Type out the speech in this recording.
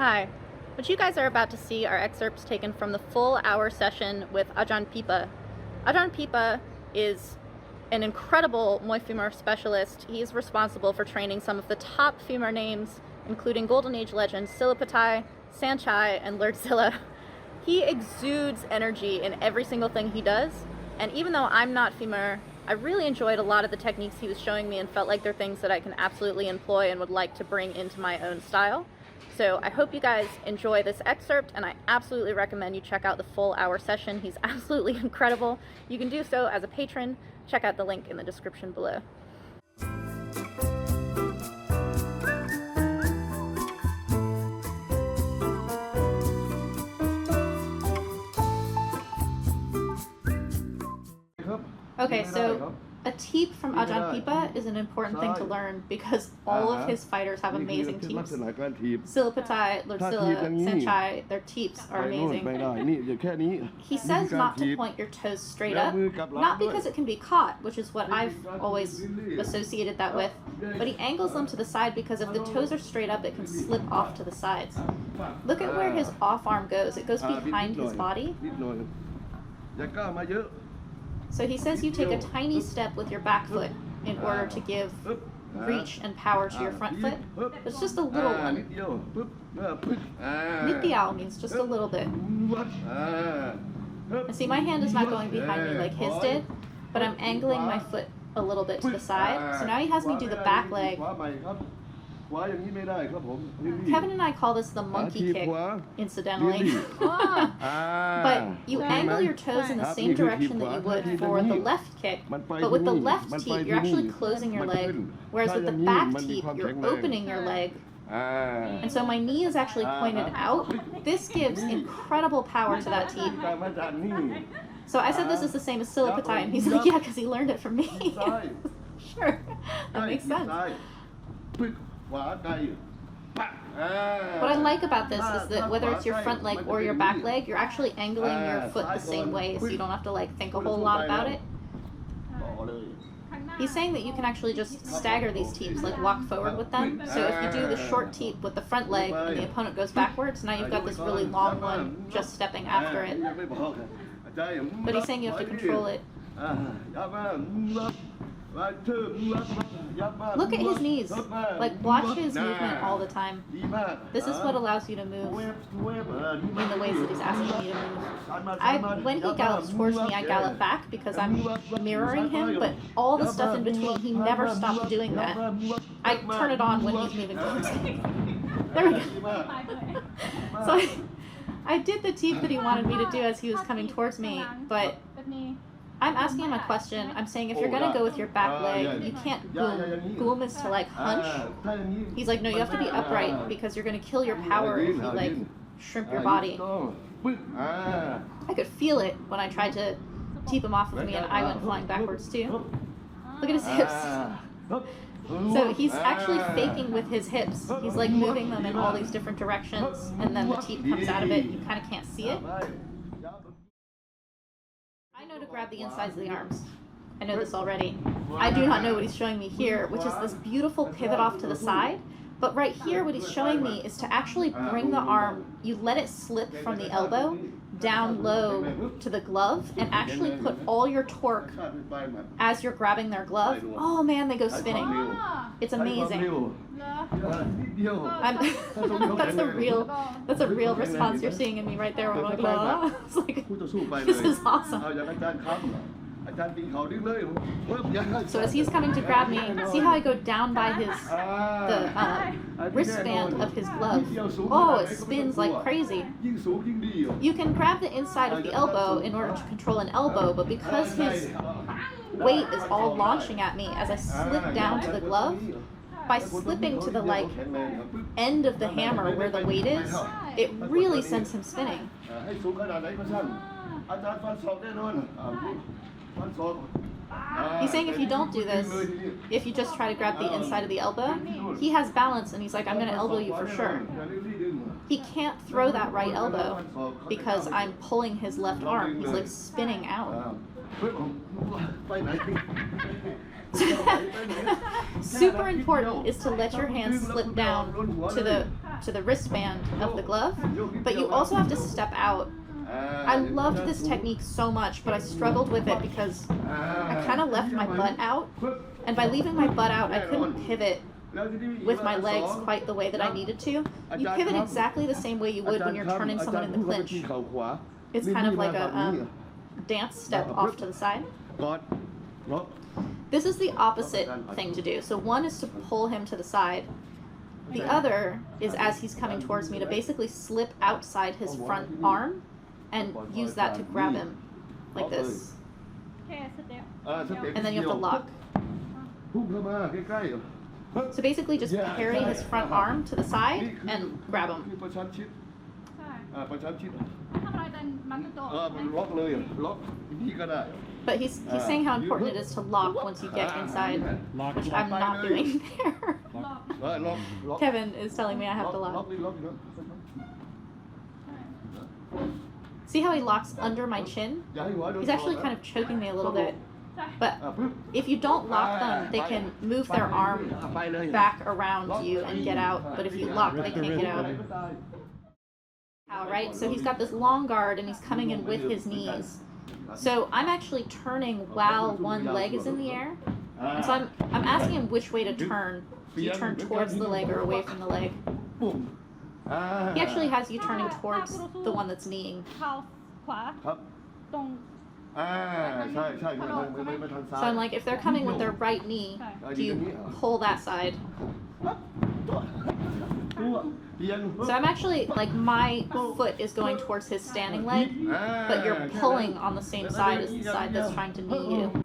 Hi. What you guys are about to see are excerpts taken from the full hour session with Arjan Pipa. Ajahn Pipa is an incredible Muay Femeu specialist. He is responsible for training some of the top femur names, including Golden Age legends Sylvie, Sanchai, and Lurdzilla. He exudes energy in every single thing he does, and even though I'm not femur, I really enjoyed a lot of the techniques he was showing me and felt like they're things that I can absolutely employ and would like to bring into my own style. So I hope you guys enjoy this excerpt, and I absolutely recommend you check out the full hour session. He's absolutely incredible. You can do so as a patron. Check out the link in the description below. Okay, so a teep from Arjan Pipa is an important thing to learn because all of his fighters have amazing teeps. Sylvie, Lurdzilla, Sanchai, their teeps are amazing. He says not to point your toes straight up, not because it can be caught, which is what I've always associated that with, but he angles them to the side because if the toes are straight up, it can slip off to the sides. Look at where his off arm goes. It goes behind his body. So he says you take a tiny step with your back foot in order to give reach and power to your front foot. It's just a little one. Nithiao means just a little bit. And see, my hand is not going behind me like his did, but I'm angling my foot a little bit to the side. So now he has me do the back leg. Kevin and I call this the monkey kick, incidentally. But you angle your toes in the same direction that you would for the left kick, but with the left teep, you're actually closing your leg, whereas with the back teep, you're opening your leg. And so my knee is actually pointed out. This gives incredible power to that teep. So I said this is the same as Sylvie, and he's like, yeah, because he learned it from me. Sure, that makes sense. What I like about this is that whether it's your front leg or your back leg, you're actually angling your foot the same way, so you don't have to like think a whole lot about it. He's saying that you can actually just stagger these teeps, like walk forward with them. So if you do the short teep with the front leg and the opponent goes backwards, now you've got this really long one just stepping after it. But he's saying you have to control it. Look at his knees. Like, watch his movement all the time. This is what allows you to move in the ways that he's asking you to move. When he gallops towards me, I gallop back because I'm mirroring him, but all the stuff in between, he never stops doing that. I turn it on when he's moving towards me. There we go. So I did the teep that he wanted me to do as he was coming towards me, but I'm asking him a question. I'm saying if you're going to go with your back leg, you can't boom. Boom is to like hunch. He's like, no, you have to be upright because you're going to kill your power if you like shrimp your body. I could feel it when I tried to teep him off of me and I went flying backwards too. Look at his hips. So he's actually faking with his hips. He's like moving them in all these different directions and then the teep comes out of it. You kind of can't see it. I know to grab the insides of the arms. I know this already. I do not know what he's showing me here, which is this beautiful pivot off to the side. But right here, what he's showing me is to actually bring the arm, you let it slip from the elbow down low to the glove and actually put all your torque as you're grabbing their glove. Oh man, they go spinning. It's amazing. That's a real response you're seeing in me right there. When I'm like, oh. It's like, this is awesome. So as he's coming to grab me, see how I go down by the wristband of his glove? Oh, it spins like crazy. You can grab the inside of the elbow in order to control an elbow, but because his weight is all launching at me as I slip down to the glove, by slipping to the like end of the hammer where the weight is, it really sends him spinning. He's saying if you don't do this, if you just try to grab the inside of the elbow, he has balance and he's like, I'm going to elbow you for sure. He can't throw that right elbow because I'm pulling his left arm. He's like spinning out. Super important is to let your hands slip down to the to the wristband of the glove, but you also have to step out. I loved this technique so much, but I struggled with it because I kind of left my butt out, and by leaving my butt out, I couldn't pivot with my legs quite the way that I needed to. You pivot exactly the same way you would when you're turning someone in the clinch. It's kind of like a dance step off to the side. This is the opposite thing to do. So one is to pull him to the side. The other is, as he's coming towards me, to basically slip outside his front arm and use that to grab him like this. And then you have to lock. So basically just carry his front arm to the side and grab him. But he's saying how important it is to lock once you get inside, which I'm not doing there. Kevin is telling me I have to lock. See how he locks under my chin? He's actually kind of choking me a little bit. But if you don't lock them, they can move their arm back around you and get out. But if you lock, they can't get out. Right? So he's got this long guard and he's coming in with his knees. So I'm actually turning while one leg is in the air. And so I'm asking him which way to turn. Do you turn towards the leg or away from the leg? He actually has you turning towards the one that's kneeing. So I'm like, if they're coming with their right knee, do you pull that side? So I'm actually, like, my foot is going towards his standing leg, but you're pulling on the same side as the side that's trying to knee you.